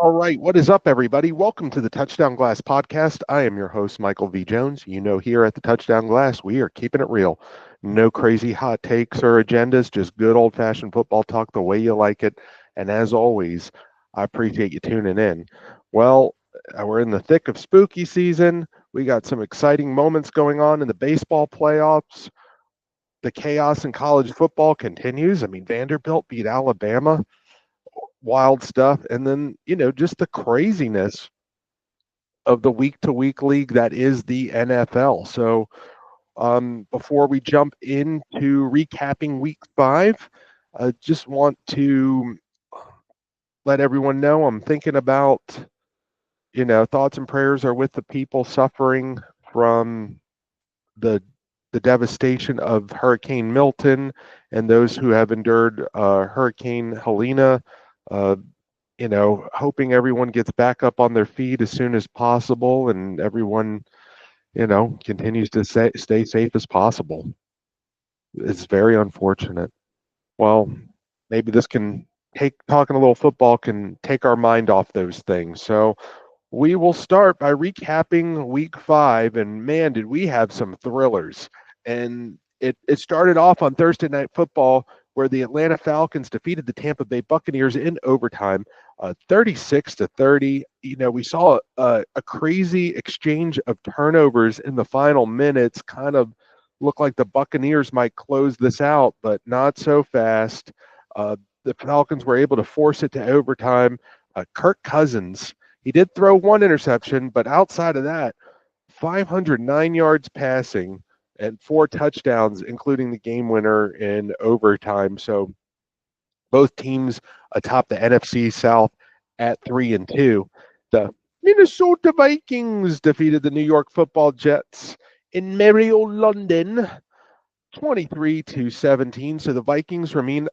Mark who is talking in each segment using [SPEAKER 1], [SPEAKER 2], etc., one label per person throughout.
[SPEAKER 1] All right, what is up, everybody? Welcome to the Touchdown Glass podcast. I am your host, Michael V. Jones. You know, here at the Touchdown Glass, we are keeping it real. No crazy hot takes or agendas, just good old fashioned football talk the way you like it. And as always, I appreciate you tuning in. Well, we're in the thick of spooky season. We got some exciting moments going on in the baseball playoffs. The chaos in college football continues. I mean, Vanderbilt beat Alabama, wild stuff. And then, just the craziness of the week to week league that is the NFL. So, before we jump into recapping week 5, I just want to let everyone know I'm thinking about, thoughts and prayers are with the people suffering from the devastation of Hurricane Milton and those who have endured Hurricane Helena. Uh, hoping everyone gets back up on their feet as soon as possible and everyone, continues to stay safe as possible. It's very unfortunate. Well, maybe this can talking a little football can take our mind off those things. So we will start by recapping week 5, and man, did we have some thrillers. And it started off on Thursday Night Football, where the Atlanta Falcons defeated the Tampa Bay Buccaneers in overtime, 36-30. We saw a crazy exchange of turnovers in the final minutes, kind of looked like the Buccaneers might close this out, but not so fast. The Falcons were able to force it to overtime. Kirk Cousins, he did throw one interception, but outside of that, 509 yards passing and 4 touchdowns, including the game winner in overtime. So both teams atop the NFC South at 3-2. The Minnesota Vikings defeated the New York Football Jets in merry old London, 23-17. So the Vikings remain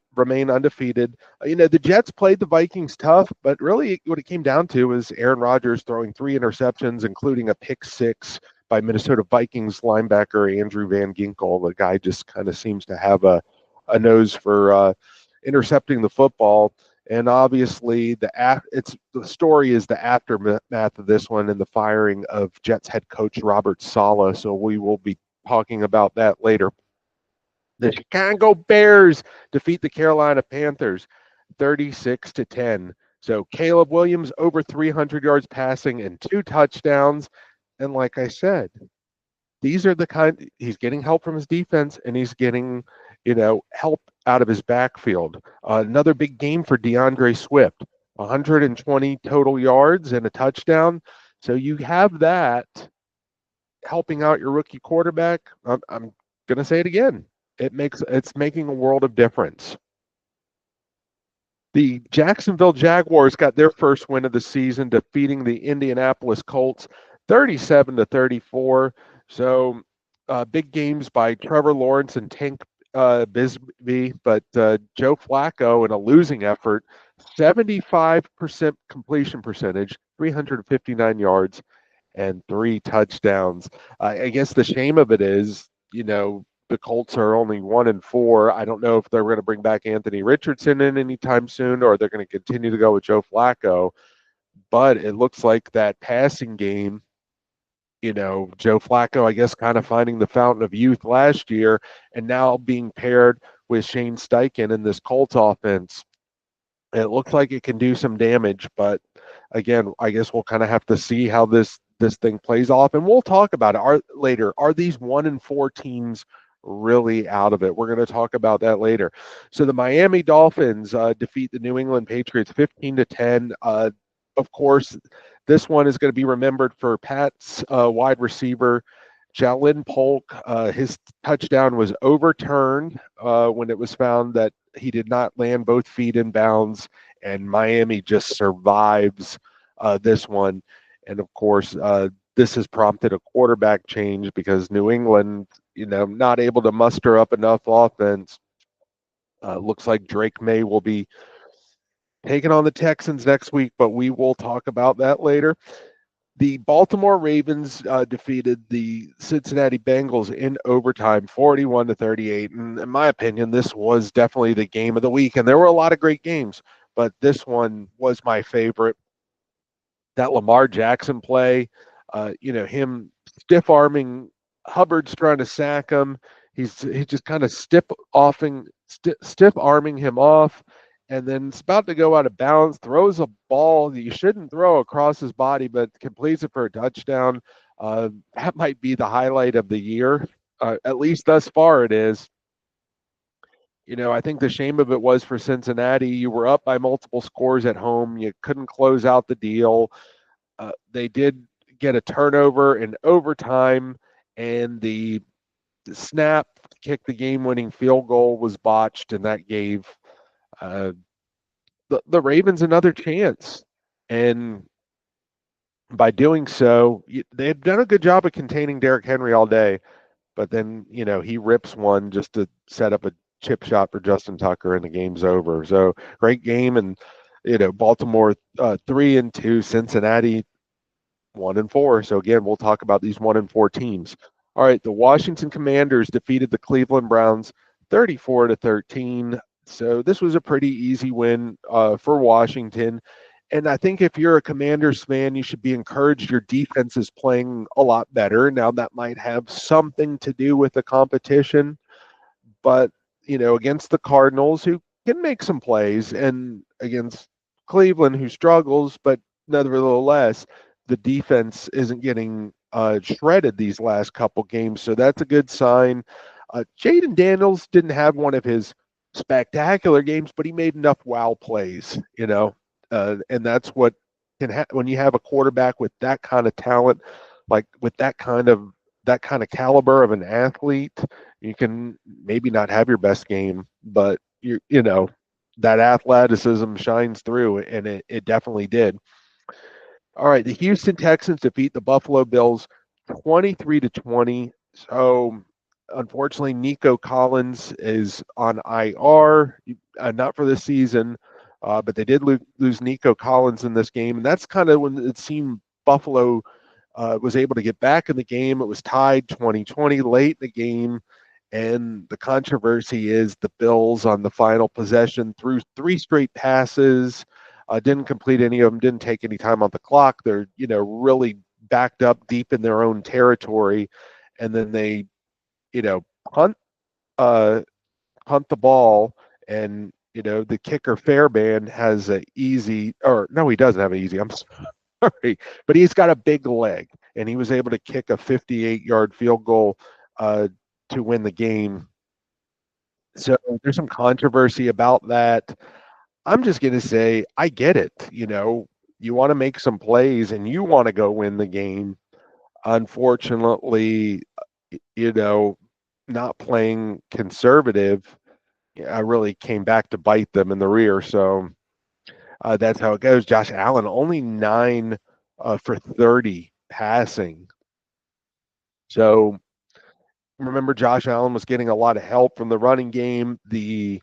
[SPEAKER 1] undefeated. The Jets played the Vikings tough, but really what it came down to was Aaron Rodgers throwing 3 interceptions, including a pick 6 by Minnesota Vikings linebacker Andrew Van Ginkel. The guy just kind of seems to have a nose for intercepting the football. And obviously, the story is the aftermath of this one and the firing of Jets head coach Robert Saleh. So we will be talking about that later. The Chicago Bears defeat the Carolina Panthers 36-10. So Caleb Williams over 300 yards passing and 2 touchdowns. And like I said, these are the kind he's getting help from his defense and he's getting, help out of his backfield. Another big game for DeAndre Swift, 120 total yards and a touchdown. So you have that helping out your rookie quarterback. I'm going to say it again. It's making a world of difference. The Jacksonville Jaguars got their first win of the season, defeating the Indianapolis Colts 37-34. So big games by Trevor Lawrence and Tank Bisbee, but Joe Flacco in a losing effort, 75% completion percentage, 359 yards, and 3 touchdowns. I guess the shame of it is, the Colts are only 1-4. I don't know if they're going to bring back Anthony Richardson in anytime soon, or they're going to continue to go with Joe Flacco. But it looks like that passing game, Joe Flacco, I guess, kind of finding the fountain of youth last year, and now being paired with Shane Steichen in this Colts offense. It looks like it can do some damage, but again, I guess we'll kind of have to see how this thing plays off, and we'll talk about it later. Are these 1-4 teams really out of it? We're going to talk about that later. So the Miami Dolphins defeat the New England Patriots 15-10. Of course, this one is going to be remembered for Pat's wide receiver Jalen Polk. His touchdown was overturned when it was found that he did not land both feet in bounds, and Miami just survives this one. And of course, this has prompted a quarterback change because New England, not able to muster up enough offense. Looks like Drake May will be taking on the Texans next week, but we will talk about that later. The Baltimore Ravens defeated the Cincinnati Bengals in overtime, 41-38. And in my opinion, this was definitely the game of the week. And there were a lot of great games, but this one was my favorite. that Lamar Jackson play, him stiff arming Hubbard's trying to sack him. He's just kind of stiff arming him off, and then it's about to go out of bounds. Throws a ball that you shouldn't throw across his body, but completes it for a touchdown. That might be the highlight of the year, at least thus far. It is. I think the shame of it was for Cincinnati. You were up by multiple scores at home. You couldn't close out the deal. They did get a turnover in overtime, and the snap to kick the game-winning field goal was botched, and that gave uh, the Ravens another chance. And by doing so, they had done a good job of containing Derrick Henry all day. But then, he rips one just to set up a chip shot for Justin Tucker, and the game's over. So great game, and Baltimore 3-2, Cincinnati 1-4. So again, we'll talk about these 1-4 teams. All right, the Washington Commanders defeated the Cleveland Browns 34-13. So this was a pretty easy win for Washington. And I think if you're a Commanders fan, you should be encouraged. Your defense is playing a lot better. Now, that might have something to do with the competition, but, against the Cardinals, who can make some plays, and against Cleveland, who struggles, but nevertheless, the defense isn't getting shredded these last couple games. So that's a good sign. Jaden Daniels didn't have one of his spectacular games, but he made enough wow plays, and that's what can when you have a quarterback with that kind of talent, like with that kind of caliber of an athlete. You can maybe not have your best game, but that athleticism shines through, and it definitely did. All right, the Houston Texans defeat the Buffalo Bills 23-20. So unfortunately, Nico Collins is on IR, not for this season, but they did lose Nico Collins in this game, and that's kind of when it seemed Buffalo was able to get back in the game. It was tied 2020 late in the game, and the controversy is the Bills on the final possession threw three straight passes, didn't complete any of them, didn't take any time on the clock. They're really backed up deep in their own territory, and then they punt uh, punt the ball, and the kicker Fairbairn has a easy, or no, he doesn't have an easy. I'm sorry, but he's got a big leg, and he was able to kick a 58-yard field goal to win the game. So there's some controversy about that. I'm just going to say, I get it. You want to make some plays and you want to go win the game. Unfortunately, not playing conservative, I really came back to bite them in the rear. So that's how it goes. Josh Allen, only 9 for 30 passing. So remember, Josh Allen was getting a lot of help from the running game. The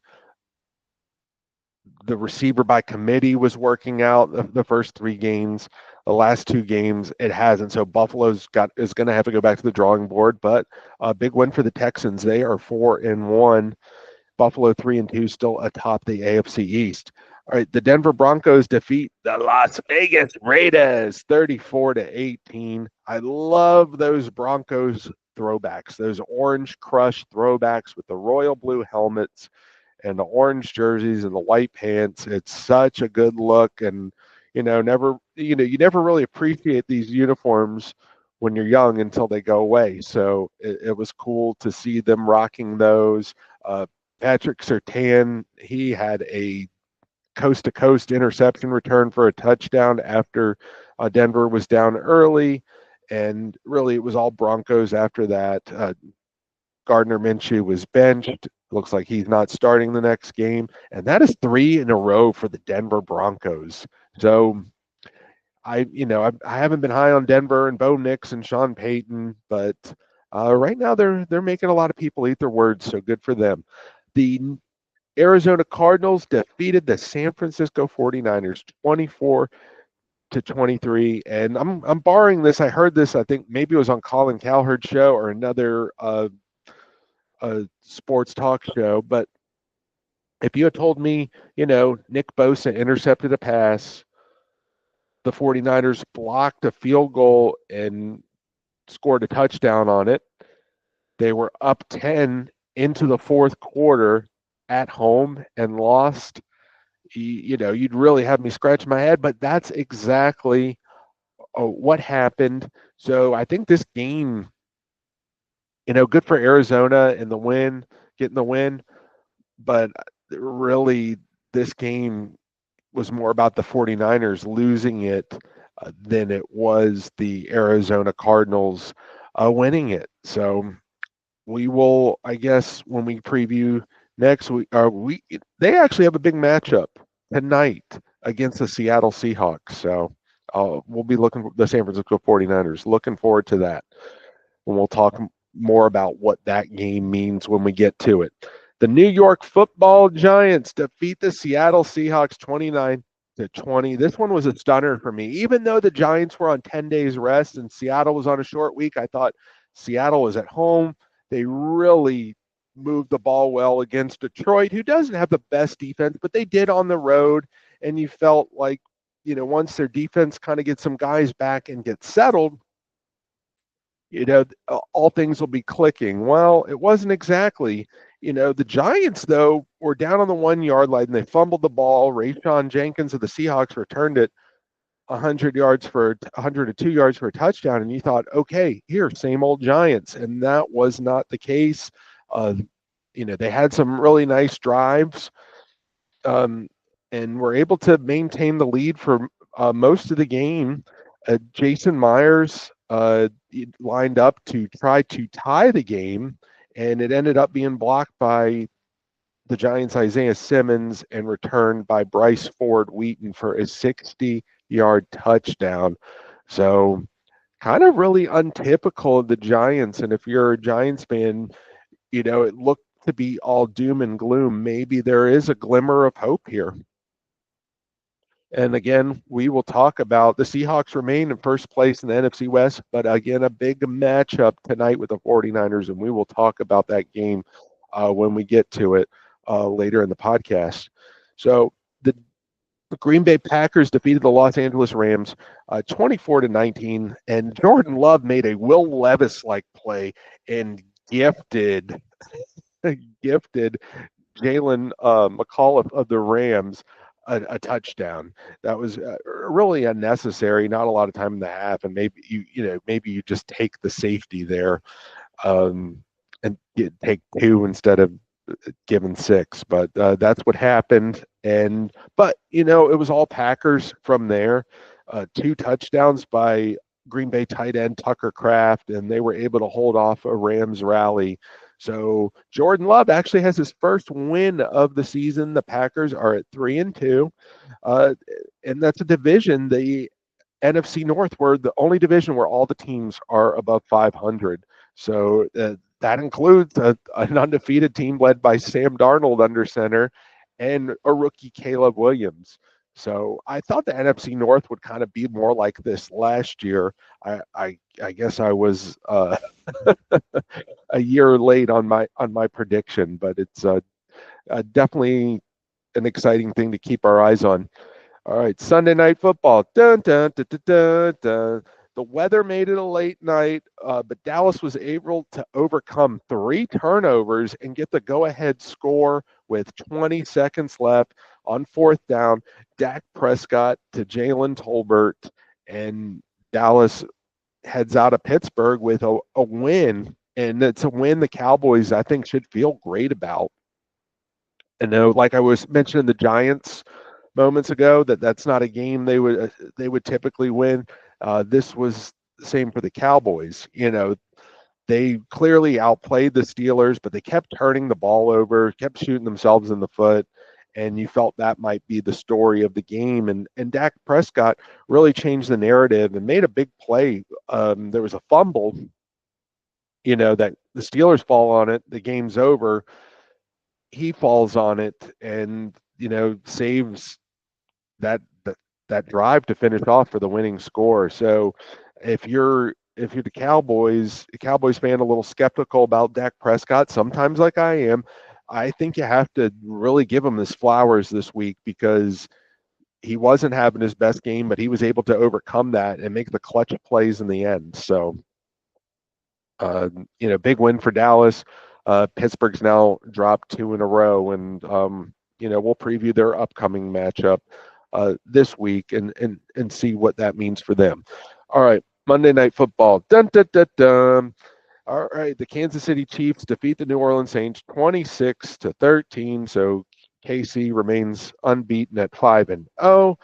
[SPEAKER 1] receiver by committee was working out the first 3 games. The last 2 games, it hasn't. So Buffalo's is going to have to go back to the drawing board. But a big win for the Texans. They are 4-1. Buffalo 3-2, still atop the AFC East. All right, the Denver Broncos defeat the Las Vegas Raiders 34-18. I love those Broncos throwbacks, those orange crush throwbacks with the royal blue helmets and the orange jerseys and the white pants. It's such a good look, and you never really appreciate these uniforms when you're young until they go away. So it was cool to see them rocking those. Patrick Surtain, he had a coast-to-coast interception return for a touchdown after Denver was down early, and really it was all Broncos after that. Gardner Minshew was benched. Looks like he's not starting the next game, and that is 3 in a row for the Denver Broncos. So I haven't been high on Denver and Bo Nix and Sean Payton, but right now they're making a lot of people eat their words. So good for them. The Arizona Cardinals defeated the San Francisco 49ers 24-23. And I'm borrowing this. I heard this, I think maybe it was on Colin Cowherd's show or another sports talk show. But if you had told me, Nick Bosa intercepted a pass the 49ers blocked a field goal and scored a touchdown on it. They were up 10 into the fourth quarter at home and lost. You'd really have me scratch my head, but that's exactly what happened. So I think this game, good for Arizona in the win, getting the win, but really this game was more about the 49ers losing it than it was the Arizona Cardinals winning it. So we will, I guess, when we preview next week, they actually have a big matchup tonight against the Seattle Seahawks. So we'll be looking for the San Francisco 49ers. Looking forward to that. And we'll talk more about what that game means when we get to it. The New York Football Giants defeat the Seattle Seahawks 29-20. This one was a stunner for me. Even though the Giants were on 10 days rest and Seattle was on a short week, I thought Seattle was at home. They really moved the ball well against Detroit, who doesn't have the best defense, but they did on the road. And you felt like, once their defense kind of gets some guys back and get settled, all things will be clicking. Well, it wasn't exactly. The Giants, though, were down on the 1 yard line. They fumbled the ball. Rayshon Jenkins of the Seahawks returned it 102 yards for a touchdown. And you thought, okay, here, same old Giants. And that was not the case. They had some really nice drives and were able to maintain the lead for most of the game. Jason Myers lined up to try to tie the game, and it ended up being blocked by the Giants' Isaiah Simmons and returned by Bryce Ford Wheaton for a 60-yard touchdown. So kind of really untypical of the Giants. And if you're a Giants fan, it looked to be all doom and gloom. Maybe there is a glimmer of hope here. And again, we will talk about the Seahawks remain in first place in the NFC West, but again, a big matchup tonight with the 49ers, and we will talk about that game when we get to it later in the podcast. So the Green Bay Packers defeated the Los Angeles Rams 24-19, and Jordan Love made a Will Levis-like play and gifted Jalen McAuliffe of the Rams a touchdown. That was really unnecessary. Not a lot of time in the half, and maybe you just take the safety there and take two instead of giving six. But that's what happened. But it was all Packers from there. 2 touchdowns by Green Bay tight end Tucker Kraft, and they were able to hold off a Rams rally. So Jordan Love actually has his first win of the season. The Packers are at 3-2, and that's a division, the NFC North, where the only division where all the teams are above 500. So that includes an undefeated team led by Sam Darnold under center and a rookie Caleb Williams. So I thought the NFC North would kind of be more like this last year. I guess I was a year late on my prediction, but it's definitely an exciting thing to keep our eyes on. All right, Sunday Night Football. Dun, dun, dun, dun, dun, dun. The weather made it a late night, but Dallas was able to overcome 3 turnovers and get the go-ahead score with 20 seconds left on 4th down. Dak Prescott to Jalen Tolbert, and Dallas heads out of Pittsburgh with a win. And it's a win the Cowboys, I think, should feel great about. And like I was mentioning the Giants moments ago, that's not a game they would typically win. This was the same for the Cowboys. They clearly outplayed the Steelers, but they kept turning the ball over, kept shooting themselves in the foot, and you felt that might be the story of the game. And Dak Prescott really changed the narrative and made a big play. There was a fumble, that the Steelers fall on it, the game's over. He falls on it and, saves that drive to finish off for the winning score. So if you're the Cowboys, a Cowboys fan, a little skeptical about Dak Prescott, sometimes like I am, I think you have to really give him his flowers this week, because he wasn't having his best game, but he was able to overcome that and make the clutch plays in the end. So, big win for Dallas. Pittsburgh's now dropped two in a row, and we'll preview their upcoming matchup this week and see what that means for them. All right, Monday Night Football. Dun dun dun dun. All right, the Kansas City Chiefs defeat the New Orleans Saints 26-13. So KC remains unbeaten at 5-0.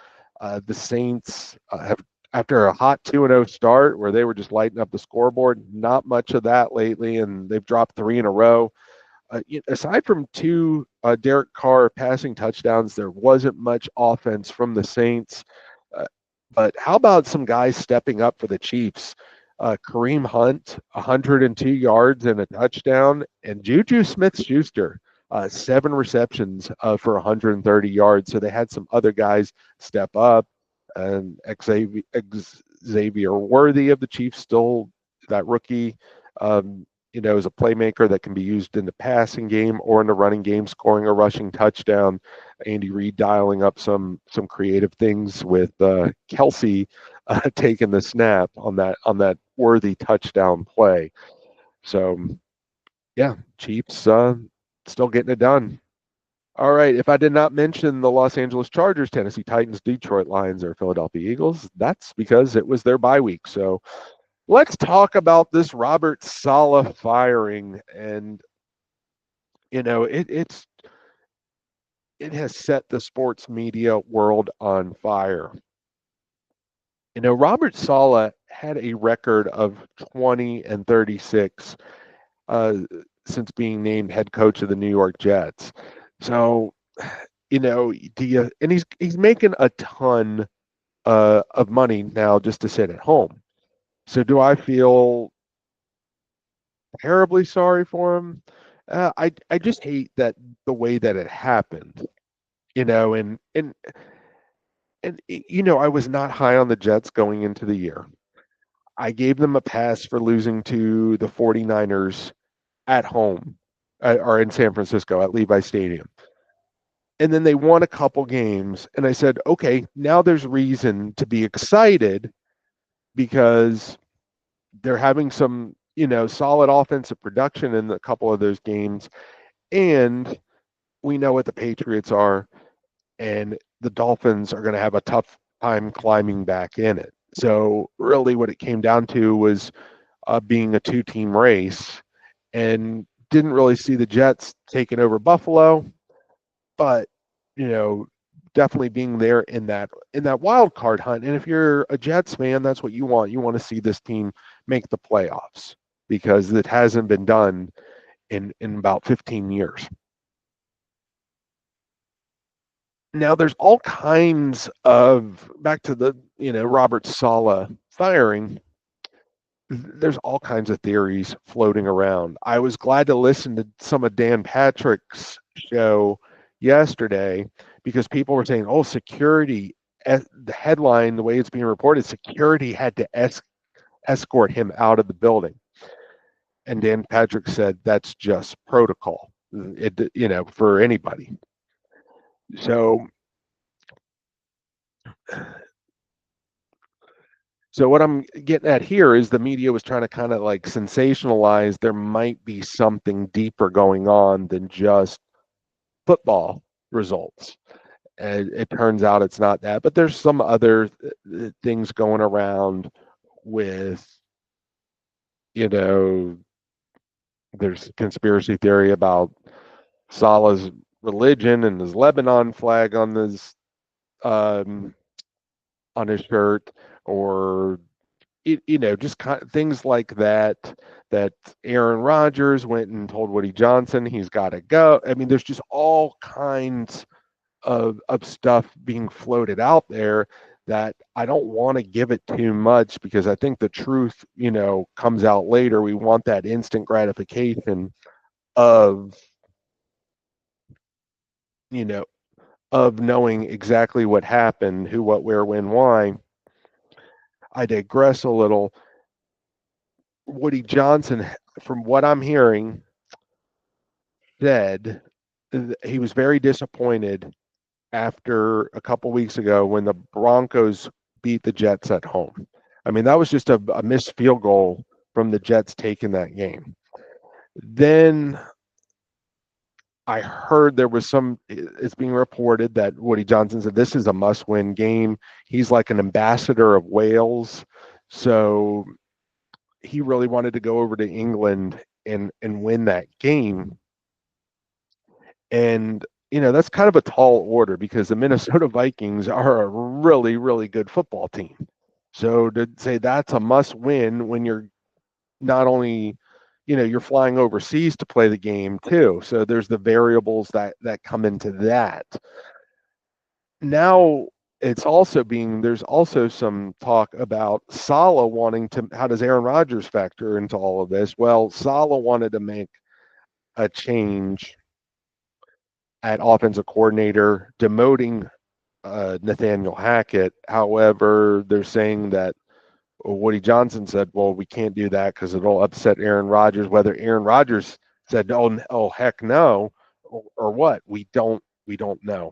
[SPEAKER 1] The Saints have, after a hot 2-0 start where they were just lighting up the scoreboard, not much of that lately, and they've dropped three in a row. Aside from two Derek Carr passing touchdowns, there wasn't much offense from the Saints. But how about some guys stepping up for the Chiefs? Kareem Hunt, 102 yards and a touchdown, and Juju Smith-Schuster, 7 receptions for 130 yards. So they had some other guys step up, and Xavier Worthy of the Chiefs, still that rookie, is a playmaker that can be used in the passing game or in the running game, scoring a rushing touchdown. Andy Reid dialing up some creative things with Kelsey taking the snap on that Worthy touchdown play. So, yeah, Chiefs still getting it done. All right, if I did not mention the Los Angeles Chargers, Tennessee Titans, Detroit Lions, or Philadelphia Eagles, that's because it was their bye week. So let's talk about this Robert Saleh firing. And, it has set the sports media world on fire. Robert Saleh had a record of 20-36 since being named head coach of the New York Jets. So, and he's making a ton of money now just to sit at home. So, do I feel terribly sorry for him? I just hate that the way that it happened. I was not high on the Jets going into the year. I gave them a pass for losing to the 49ers at home or in San Francisco at Levi Stadium. And then they won a couple games. And I said, okay, now there's reason to be excited because they're having some, solid offensive production in a couple of those games. And we know what the Patriots are. And the Dolphins are going to have a tough time climbing back in it. So really what it came down to was being a two-team race, and didn't really see the Jets taking over Buffalo, but definitely being there in that wild card hunt. And if you're a Jets fan, that's what you want. You want to see this team make the playoffs because it hasn't been done in about 15 years. Now there's all kinds of, back to the Robert Saleh firing, there's all kinds of theories floating around. I was glad to listen to some of Dan Patrick's show yesterday because people were saying, oh, security, the headline, the way it's being reported, security had to escort him out of the building. And Dan Patrick said that's just protocol, for anybody. So what I'm getting at here is the media was trying to kind of like sensationalize there might be something deeper going on than just football results. And it turns out it's not that, but there's some other things going around with, there's conspiracy theory about Salah's religion and his Lebanon flag on his shirt, or just kind of things like that. That Aaron Rodgers went and told Woody Johnson he's got to go. I mean, there's just all kinds of stuff being floated out there that I don't want to give it too much because I think the truth, comes out later. We want that instant gratification of, of knowing exactly what happened, who, what, where, when, why. I digress a little. Woody Johnson, from what I'm hearing, said he was very disappointed after a couple weeks ago when the Broncos beat the Jets at home. I mean, that was just a missed field goal from the Jets taking that game. Then I heard there was it's being reported that Woody Johnson said this is a must win game. He's like an ambassador of Wales. So he really wanted to go over to England and win that game. And that's kind of a tall order because the Minnesota Vikings are a really, really good football team. So to say that's a must win when you're not only, you're flying overseas to play the game too. So there's the variables that come into that. Now there's also some talk about Saleh wanting to, how does Aaron Rodgers factor into all of this? Well, Saleh wanted to make a change at offensive coordinator, demoting Nathaniel Hackett. However, they're saying that Woody Johnson said, well, we can't do that because it'll upset Aaron Rodgers. Whether Aaron Rodgers said, oh heck no, or what, we don't know.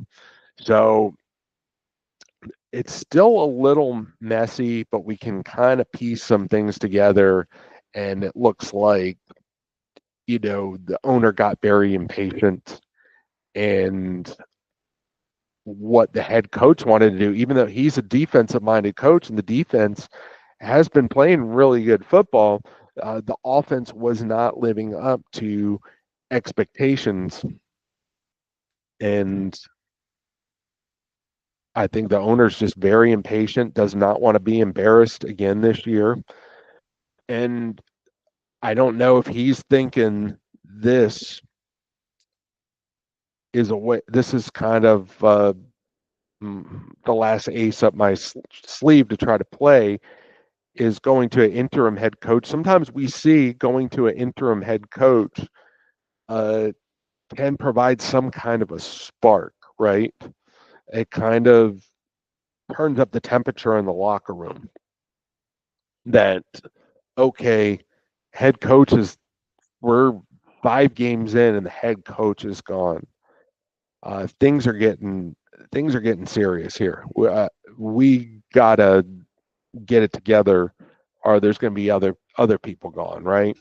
[SPEAKER 1] So it's still a little messy, but we can kind of piece some things together, and it looks like the owner got very impatient, and what the head coach wanted to do, even though he's a defensive minded coach and the defense has been playing really good football, the offense was not living up to expectations. And I think the owner's just very impatient, does not want to be embarrassed again this year. And I don't know if he's thinking this this is kind of the last ace up my sleeve to try to play, is going to an interim head coach. Sometimes we see going to an interim head coach can provide some kind of a spark, right? It kind of turns up the temperature in the locker room that, okay, head coach we're 5 games in and the head coach is gone. Things are getting serious here. We gotta get it together, or there's going to be other people gone, right?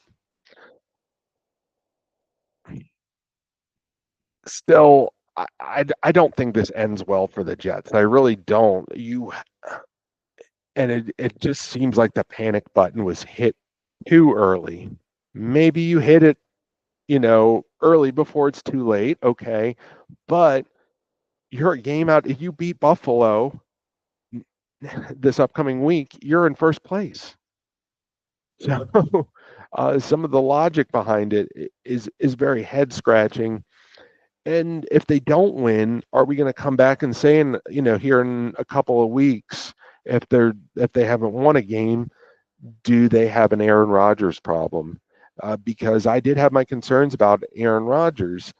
[SPEAKER 1] Still, I don't think this ends well for the Jets. I really don't. And it just seems like the panic button was hit too early. Maybe you hit it, early before it's too late, okay, but you're a game out. If you beat Buffalo this upcoming week, you're in first place. So some of the logic behind it is very head scratching. And if they don't win, are we going to come back and say, here in a couple of weeks, if they haven't won a game, do they have an Aaron Rodgers problem? Because I did have my concerns about Aaron Rodgers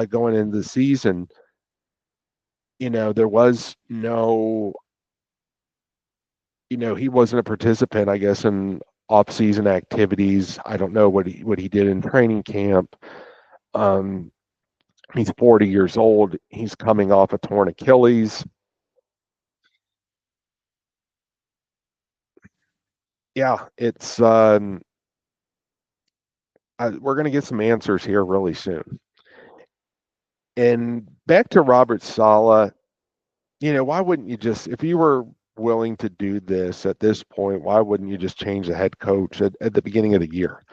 [SPEAKER 1] going into the season. There was no, he wasn't a participant, I guess, in off-season activities. I don't know what he did in training camp. He's 40 years old. He's coming off a torn Achilles. Yeah, it's we're going to get some answers here really soon. And back to Robert Saleh, why wouldn't you just, if you were willing to do this at this point, why wouldn't you just change the head coach at the beginning of the year?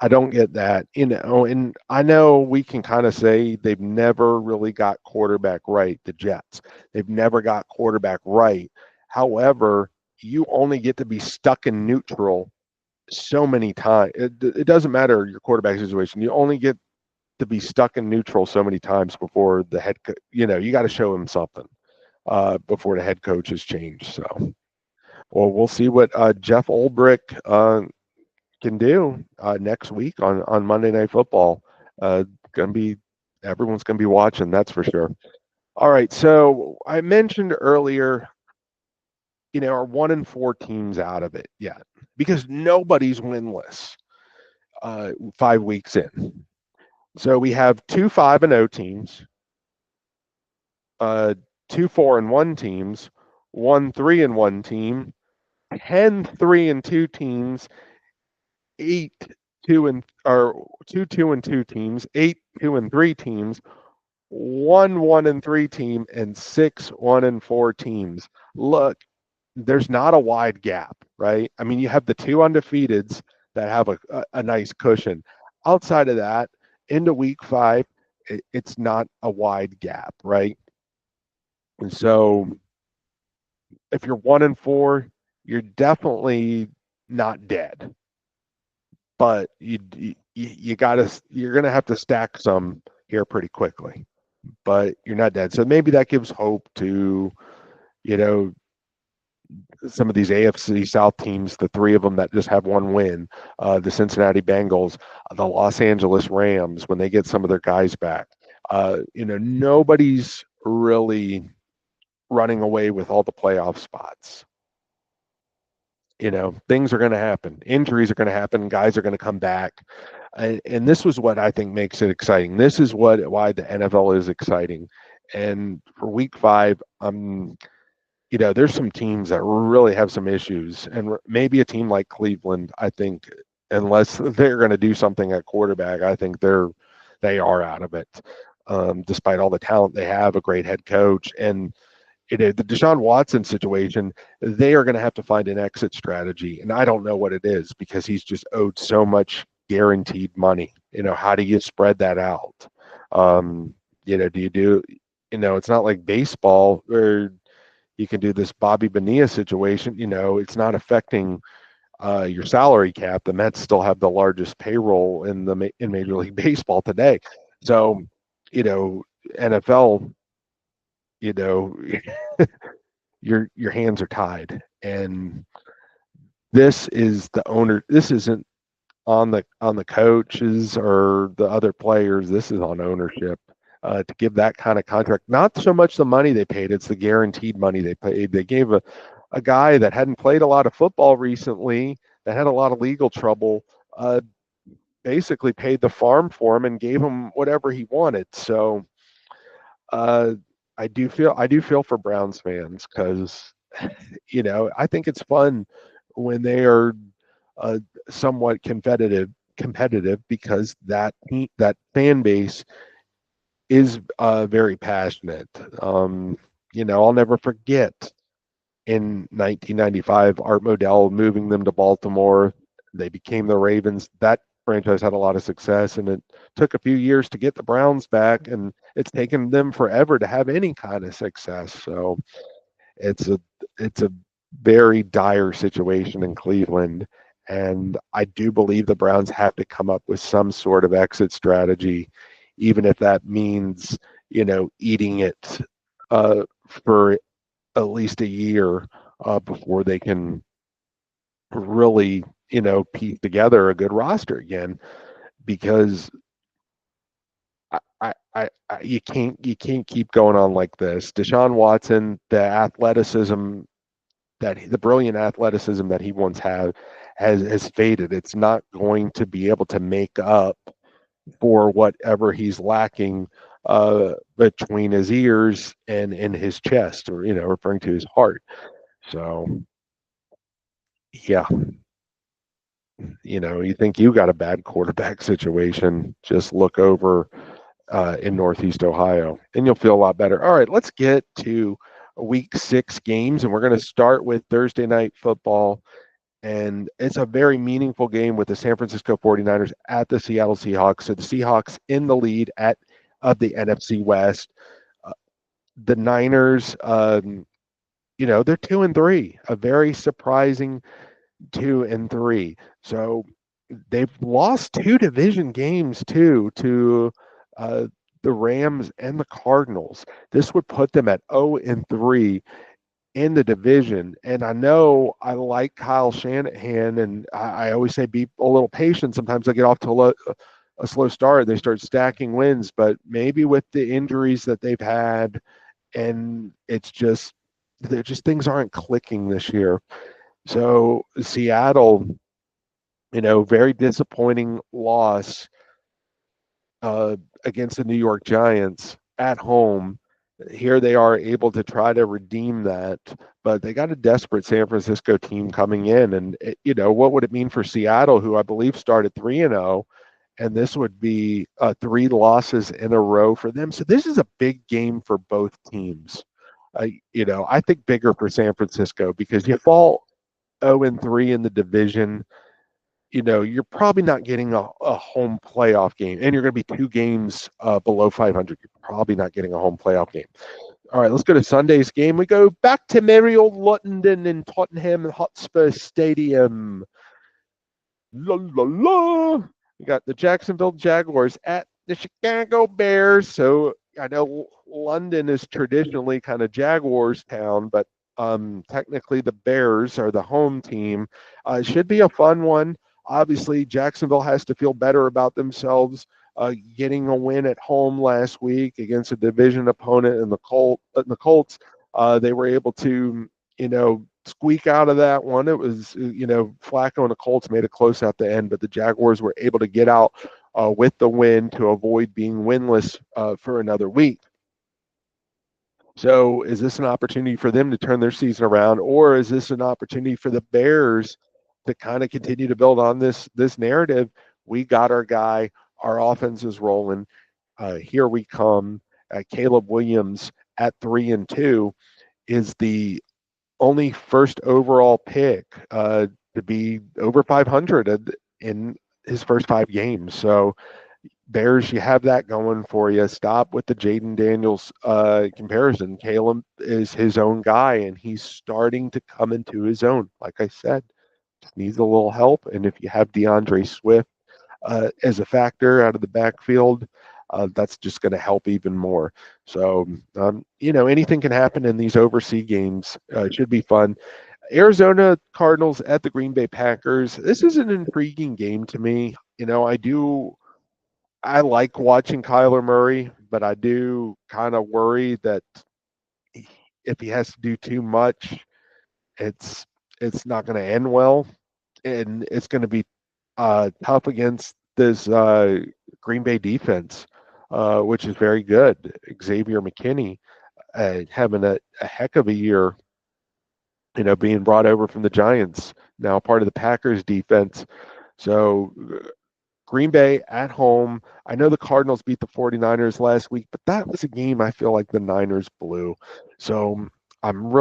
[SPEAKER 1] I don't get that, and I know we can kind of say they've never really got quarterback right, the Jets. They've never got quarterback right. However, you only get to be stuck in neutral so many times. It doesn't matter your quarterback situation. You only get to be stuck in neutral so many times before the you got to show him something before the head coach has changed. So, well, we'll see what Jeff Ulbrich can do next week on Monday Night Football. Gonna be Everyone's gonna be watching, that's for sure. All right, so I mentioned earlier, are 1-4 teams out of it yet because nobody's winless 5 weeks in. So we have 2 5-0 teams. 2 4-1 teams, 1 3-1 team, 10 3-2 teams, 8 2 and or 2 2-2 teams, 8 2-3 teams, 1 1-3 team, and 6 1-4 teams. Look, there's not a wide gap, right? I mean, you have the two undefeateds that have a nice cushion. Outside of that, into week 5, it's not a wide gap, right? And so if you're 1-4, you're definitely not dead, but you're gonna have to stack some here pretty quickly. But you're not dead, so maybe that gives hope to you know some of these AFC South teams, the three of them that just have one win, the Cincinnati Bengals, the Los Angeles Rams, when they get some of their guys back. Nobody's really running away with all the playoff spots. Things are going to happen. Injuries are going to happen. Guys are going to come back. And this was what I think makes it exciting. This is why the NFL is exciting. And for week 5, there's some teams that really have some issues, and maybe a team like Cleveland, I think, unless they're going to do something at quarterback, I think they are out of it. Despite all the talent they have, a great head coach, and the DeShaun Watson situation, they are going to have to find an exit strategy, and I don't know what it is because he's just owed so much guaranteed money. How do you spread that out? Do you do? It's not like baseball where you can do this Bobby Bonilla situation. It's not affecting your salary cap. The Mets still have the largest payroll in Major League Baseball today. So, NFL, you know, your hands are tied, and this is the owner. This isn't on the coaches or the other players. This is on ownership. To give that kind of contract, not so much the money they paid, it's the guaranteed money they paid. They gave a guy that hadn't played a lot of football recently, that had a lot of legal trouble, basically paid the farm for him and gave him whatever he wanted. So uh, I do feel for Browns fans because I think it's fun when they are uh, somewhat competitive because that fan base is very passionate. I'll never forget in 1995 Art Modell moving them to Baltimore. They became the Ravens. That franchise had a lot of success, and it took a few years to get the Browns back, and it's taken them forever to have any kind of success. So it's a it's a very dire situation in Cleveland, and I do believe the Browns have to come up with some sort of exit strategy, even if that means eating it for at least a year before they can really piece together a good roster again. Because you can't keep going on like this. Deshaun Watson, the brilliant athleticism that he once had has faded. It's not going to be able to make up for whatever he's lacking between his ears and in his chest, or referring to his heart. So yeah, you think you got a bad quarterback situation, just look over in Northeast Ohio, and you'll feel a lot better. All right, let's get to week 6 games, and we're going to start with Thursday night football. And it's a very meaningful game with the San Francisco 49ers at the Seattle Seahawks. So the Seahawks in the lead of the NFC West. Uh, the Niners, they're 2-3, a very surprising 2-3. So they've lost 2 division games too to uh, the Rams and the Cardinals. This would put them at 0-3 in the division. And I know I like Kyle Shanahan, and I always say be a little patient. Sometimes they get off to a slow start. They start stacking wins, but maybe with the injuries that they've had, and they're just things aren't clicking this year. So Seattle, very disappointing loss against the New York Giants at home. Here they are able to try to redeem that, but they got a desperate San Francisco team coming in. And, what would it mean for Seattle, who I believe started 3-0? And this would be 3 losses in a row for them. So this is a big game for both teams. I think bigger for San Francisco because you fall 0-3 in the division. You're probably not getting a home playoff game, and you're going to be 2 games below 500. You're probably not getting a home playoff game. All right, let's go to Sunday's game. We go back to merry old London in Tottenham Hotspur Stadium. La la la. We got the Jacksonville Jaguars at the Chicago Bears. So I know London is traditionally kind of Jaguars town, but technically the Bears are the home team. It should be a fun one. Obviously, Jacksonville has to feel better about themselves. Getting a win at home last week against a division opponent in the Colts, they were able to, squeak out of that one. It was, Flacco and the Colts made it close at the end, but the Jaguars were able to get out with the win to avoid being winless for another week. So is this an opportunity for them to turn their season around, or is this an opportunity for the Bears to kind of continue to build on this narrative? We got our guy. Our offense is rolling. Here we come. Caleb Williams at 3-2 is the only first overall pick to be over 500 in his first 5 games. So Bears, you have that going for you. Stop with the Jaden Daniels comparison. Caleb is his own guy, and he's starting to come into his own. Like I said, just needs a little help. And if you have DeAndre Swift as a factor out of the backfield, that's just going to help even more. So, anything can happen in these overseas games. It should be fun. Arizona Cardinals at the Green Bay Packers. This is an intriguing game to me. I like watching Kyler Murray, but I do kind of worry that if he has to do too much, it's it's not going to end well, and it's going to be tough against this Green Bay defense, which is very good. Xavier McKinney having a heck of a year, being brought over from the Giants, now part of the Packers defense. So Green Bay at home. I know the Cardinals beat the 49ers last week, but that was a game I feel like the Niners blew. So I'm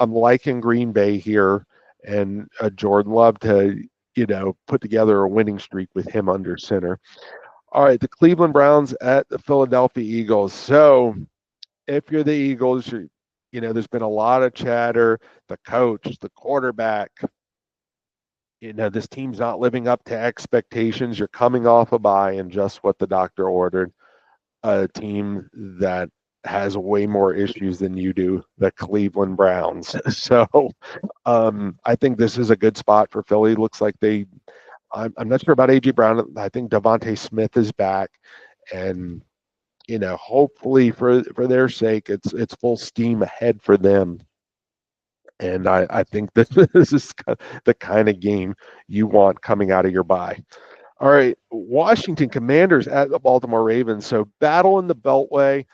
[SPEAKER 1] liking Green Bay here, and Jordan Love to put together a winning streak with him under center. All right, the Cleveland Browns at the Philadelphia Eagles. So if you're the Eagles, there's been a lot of chatter. The coach, the quarterback, this team's not living up to expectations. You're coming off a bye, and just what the doctor ordered, a team that has way more issues than you do, the Cleveland Browns. So I think this is a good spot for Philly. Looks like I'm not sure about A.J. Brown. I think Devontae Smith is back, and hopefully for their sake, it's full steam ahead for them. And I think this is the kind of game you want coming out of your bye. All right, Washington Commanders at the Baltimore Ravens. So battle in the Beltway.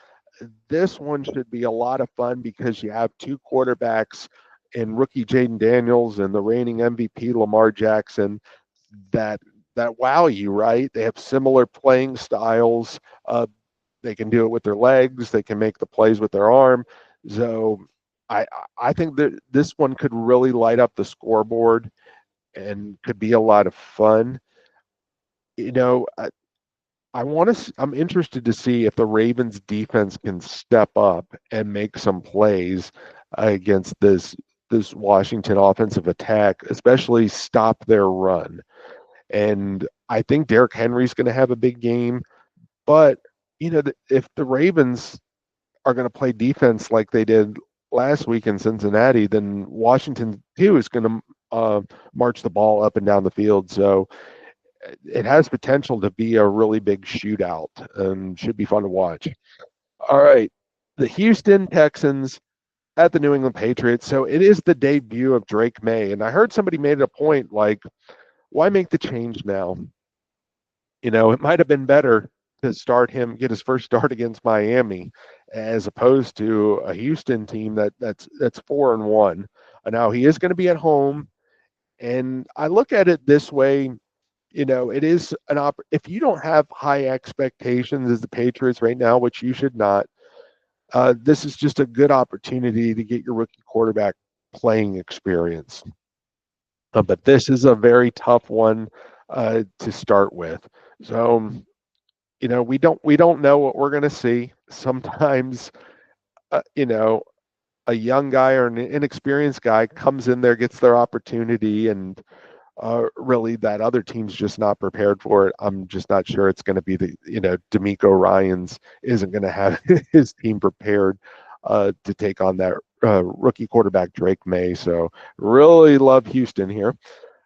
[SPEAKER 1] This one should be a lot of fun because you have 2 quarterbacks in rookie Jaden Daniels and the reigning MVP Lamar Jackson that wow you, right? They have similar playing styles. They can do it with their legs. They can make the plays with their arm. So I think that this one could really light up the scoreboard and could be a lot of fun. I'm interested to see if the Ravens defense can step up and make some plays against this Washington offensive attack, especially stop their run. And I think Derrick Henry's going to have a big game, but if the Ravens are going to play defense like they did last week in Cincinnati, then Washington too is going to march the ball up and down the field. So it has potential to be a really big shootout and should be fun to watch. All right, the Houston Texans at the New England Patriots. So it is the debut of Drake May, and I heard somebody made a point like, why make the change now? It might have been better to start him, get his first start against Miami, as opposed to a Houston team that's 4-1. Now he is going to be at home, and I look at it this way. It is if you don't have high expectations as the Patriots right now, which you should not, this is just a good opportunity to get your rookie quarterback playing experience. But this is a very tough one to start with. So, we don't know what we're going to see. Sometimes, uh, you know, a young guy or an inexperienced guy comes in there, gets their opportunity, and really that other team's just not prepared for it. I'm just not sure it's going to be D'Amico Ryans isn't going to have his team prepared to take on that rookie quarterback Drake May. So really love Houston here.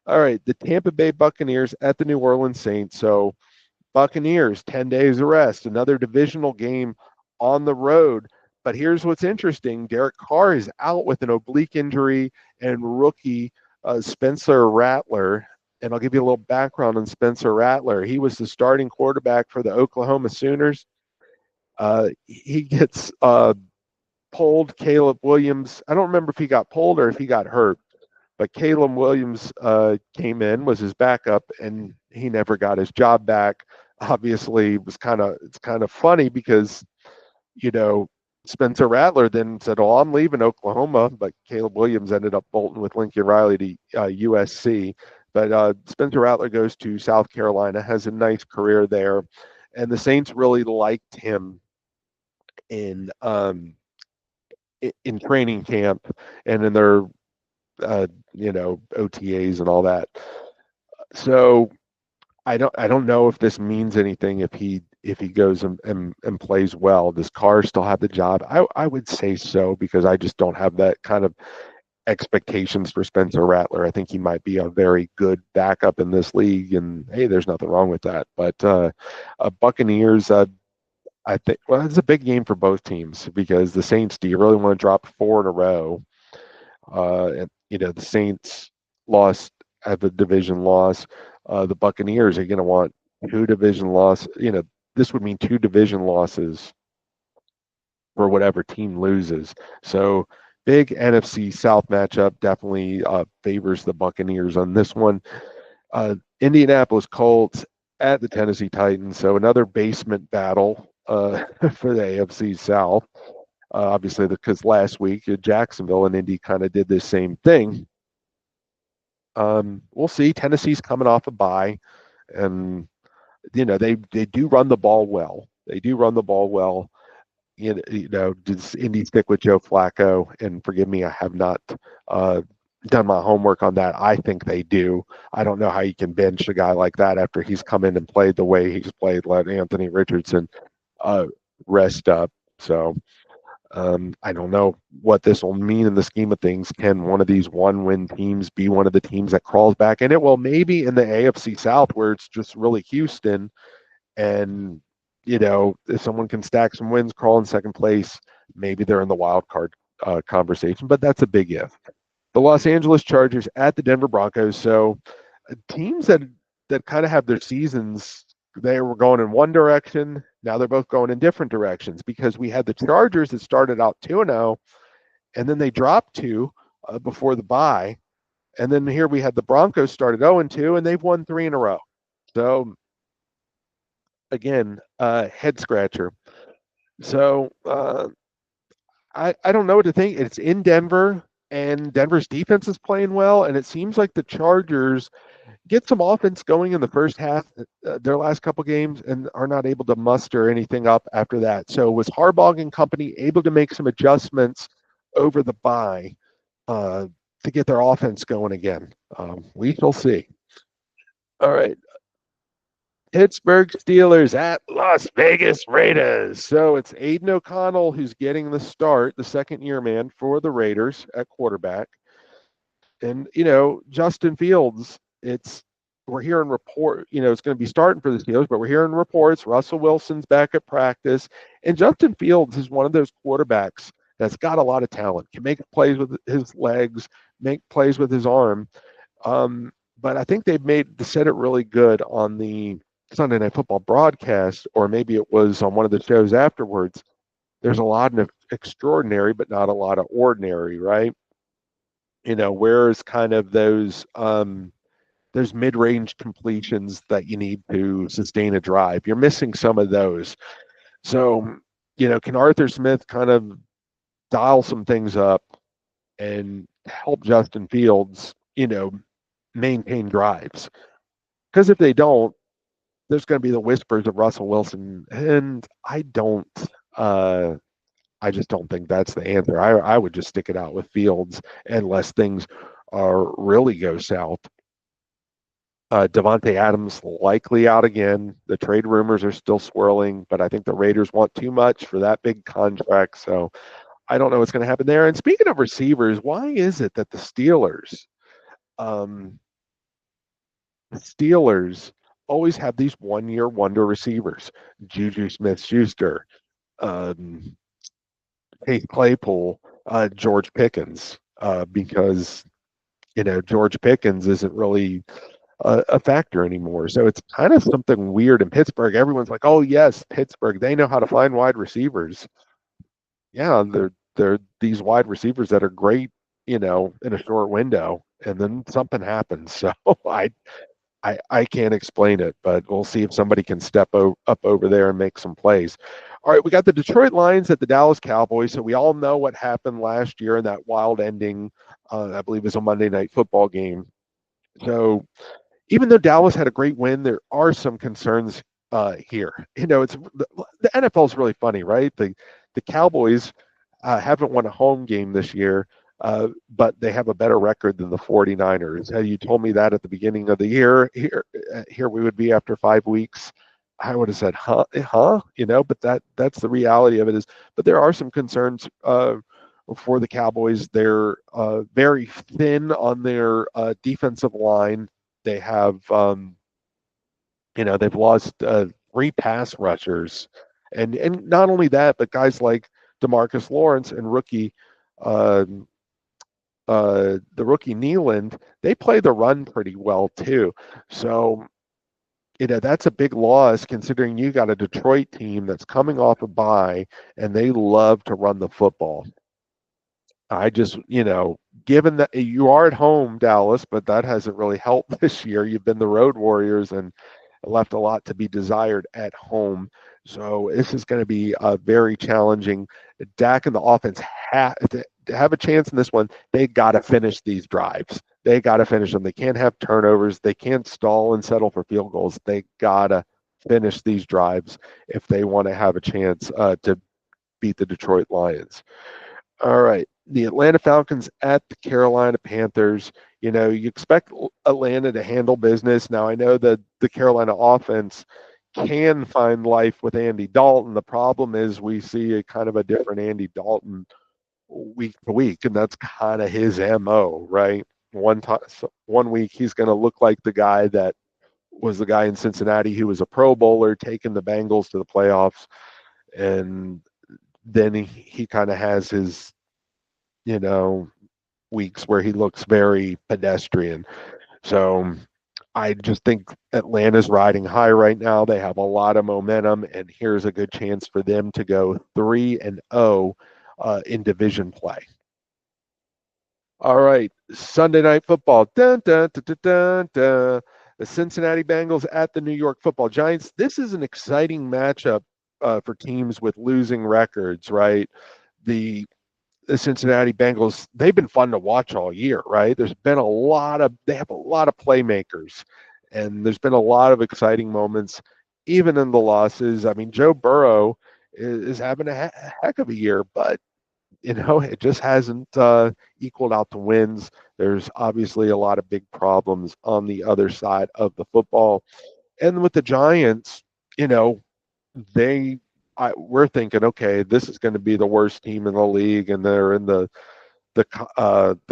[SPEAKER 1] All right, the Tampa Bay Buccaneers at the New Orleans Saints. So Buccaneers, 10 days of rest, another divisional game on the road. But here's what's interesting. Derek Carr is out with an oblique injury, and rookie Spencer Rattler. And I'll give you a little background on Spencer Rattler. He was the starting quarterback for the Oklahoma Sooners. He gets pulled. Caleb Williams, I don't remember if he got pulled or if he got hurt, but Caleb Williams came in, was his backup, and he never got his job back. Obviously, it's kind of funny because, Spencer Rattler then said, "Oh, I'm leaving Oklahoma," but Caleb Williams ended up bolting with Lincoln Riley to USC. But Spencer Rattler goes to South Carolina, has a nice career there, and the Saints really liked him in in training camp and in their OTAs and all that. So I don't know if this means anything if he goes and plays well. Does Carr still have the job? I would say so, because I just don't have that kind of expectations for Spencer Rattler. I think he might be a very good backup in this league, and hey, there's nothing wrong with that. But Buccaneers, I think, well, it's a big game for both teams, because the Saints, do you really want to drop 4 in a row? And the Saints have a division loss. The Buccaneers are going to want 2 division loss. This would mean 2 division losses for whatever team loses. So big NFC South matchup definitely favors the Buccaneers on this one. Indianapolis Colts at the Tennessee Titans. So another basement battle for the AFC South. Obviously, because last week Jacksonville and Indy kind of did the same thing. We'll see. Tennessee's coming off a bye, and they do run the ball well. They do run the ball well. Does Indy stick with Joe Flacco? And forgive me, I have not done my homework on that. I think they do. I don't know how you can bench a guy like that after he's come in and played the way he's played. Let Anthony Richardson rest up. So I don't know what this will mean in the scheme of things. Can one of these 1-win teams be one of the teams that crawls back in it? Well, maybe in the AFC South, where it's just really Houston, and if someone can stack some wins, crawl in second place, maybe they're in the wild card conversation. But that's a big if. The Los Angeles Chargers at the Denver Broncos. So teams that kind of have their seasons, they were going in one direction. Now they're both going in different directions, because we had the Chargers that started out 2-0, and then they dropped 2 before the bye. And then here we had the Broncos started 0-2, and they've won 3 in a row. So again, head scratcher. So I don't know what to think. It's in Denver, and Denver's defense is playing well, and it seems like the Chargers get some offense going in the first half, their last couple games, and are not able to muster anything up after that. So was Harbaugh and company able to make some adjustments over the bye to get their offense going again? We shall see. All right. Pittsburgh Steelers at Las Vegas Raiders. So it's Aiden O'Connell who's getting the start, the second-year man for the Raiders at quarterback. And, Justin Fields, we're hearing it's going to be starting for the Steelers, but we're hearing reports. Russell Wilson's back at practice. And Justin Fields is one of those quarterbacks that's got a lot of talent, can make plays with his legs, make plays with his arm. But I think they've said it really good on the Sunday Night Football broadcast, or maybe it was on one of the shows afterwards, there's a lot of extraordinary, but not a lot of ordinary, right? Where's kind of those mid-range completions that you need to sustain a drive. You're missing some of those. So, can Arthur Smith kind of dial some things up and help Justin Fields, maintain drives? Because if they don't, there's going to be the whispers of Russell Wilson, and uh, I just don't think that's the answer. I would just stick it out with Fields unless things really go south. Devontae Adams likely out again. The trade rumors are still swirling, but I think the Raiders want too much for that big contract. So I don't know what's going to happen there. And speaking of receivers, why is it that um, the Steelers always have these one-year wonder receivers? Juju Smith-Schuster, um, Chase Claypool, George Pickens, because George Pickens isn't really a factor anymore. So it's kind of something weird in Pittsburgh. Everyone's like, "Oh yes, Pittsburgh. They know how to find wide receivers." Yeah, they're these wide receivers that are great, in a short window, and then something happens. So I can't explain it, but we'll see if somebody can up over there and make some plays. All right, we got the Detroit Lions at the Dallas Cowboys. So we all know what happened last year in that wild ending. I believe it was a Monday Night Football game. So even though Dallas had a great win, there are some concerns here. It's the NFL is really funny, right? The Cowboys haven't won a home game this year, but they have a better record than the 49ers. Had you told me that at the beginning of the year, here we would be after 5 weeks, I would have said, huh? But that's the reality of it is. But there are some concerns for the Cowboys. They're very thin on their defensive line. They have, they've lost 3 pass rushers, and not only that, but guys like DeMarcus Lawrence and uh, the rookie Nealand, they play the run pretty well too. So, that's a big loss considering you got a Detroit team that's coming off a bye and they love to run the football. I just, given that you are at home, Dallas, but that hasn't really helped this year. You've been the road warriors and left a lot to be desired at home. So this is going to be very challenging. Dak and the offense to have a chance in this one. They got to finish these drives. They got to finish them. They can't have turnovers. They can't stall and settle for field goals. They got to finish these drives if they want to have a chance to beat the Detroit Lions. All right. The Atlanta Falcons at the Carolina Panthers. You expect Atlanta to handle business. Now, I know that the Carolina offense can find life with Andy Dalton. The problem is we see a kind of a different Andy Dalton week to week, and that's kind of his MO, right? One week he's going to look like the guy that was the guy in Cincinnati who was a Pro Bowler, taking the Bengals to the playoffs, and then he kind of has his you know, weeks where he looks very pedestrian. So I just think Atlanta's riding high right now. They have a lot of momentum, and here's a good chance for them to go 3-0 in division play. All right, Sunday Night Football. Dun, dun, dun, dun, dun, dun. The Cincinnati Bengals at the New York Football Giants. This is an exciting matchup for teams with losing records, right? The Cincinnati Bengals, they've been fun to watch all year, right? They have a lot of playmakers, and there's been a lot of exciting moments, even in the losses. I mean, Joe Burrow is having a heck of a year, but it just hasn't equaled out the wins. There's obviously a lot of big problems on the other side of the football, and with the Giants, you know, we're thinking, okay, this is going to be the worst team in the league, and they're in the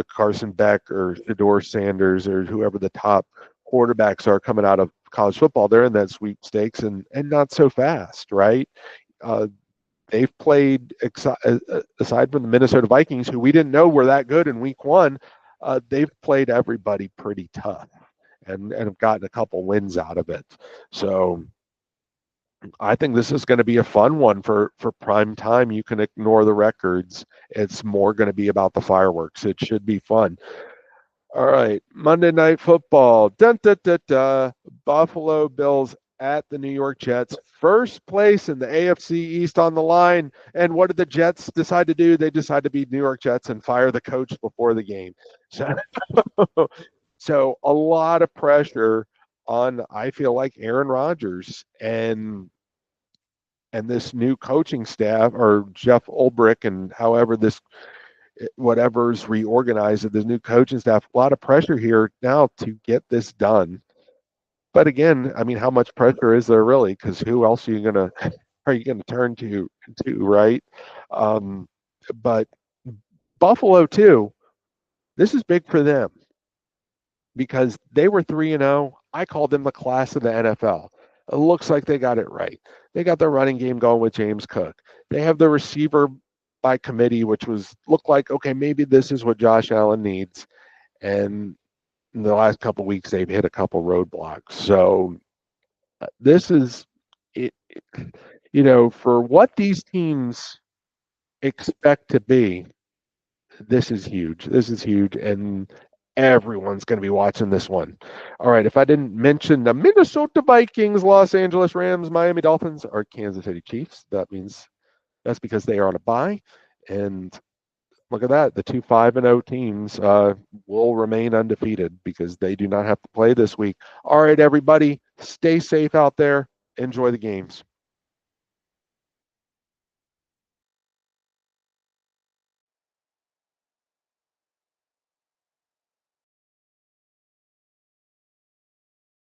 [SPEAKER 1] Carson Beck or Shedeur Sanders or whoever the top quarterbacks are coming out of college football. They're in that sweepstakes, and not so fast, right? Uh, they've played aside from the Minnesota Vikings, who we didn't know were that good in Week 1. They've played everybody pretty tough. and have gotten a couple wins out of it. So I think this is going to be a fun one for prime time. You can ignore the records. It's more going to be about the fireworks. It should be fun. All right, Monday Night Football. Dun, dun, dun, dun. Buffalo Bills at the New York Jets. First place in the AFC East on the line. And what did the Jets decide to do? They decided to be New York Jets and fire the coach before the game. So, so a lot of pressure on, I feel like, Aaron Rodgers and this new coaching staff, or Jeff Ulbrich, and however this whatever's reorganized of the new coaching staff, a lot of pressure here now to get this done. But again, I mean, how much pressure is there really? Because who else are you gonna turn to, right? Um, but Buffalo too. This is big for them because they were 3-0. I called them the class of the NFL. It looks like they got it right. They got their running game going with James Cook. They have the receiver by committee, which looked like, okay, maybe this is what Josh Allen needs. And in the last couple of weeks, they've hit a couple roadblocks. So this is it. For what these teams expect to be, this is huge. This is huge, and everyone's going to be watching this one. All right, if I didn't mention the Minnesota Vikings, Los Angeles Rams, Miami Dolphins, or Kansas City Chiefs, that's because they are on a bye. And look at that, the two 5-0 teams will remain undefeated because they do not have to play this week. All right, everybody, stay safe out there. Enjoy the games.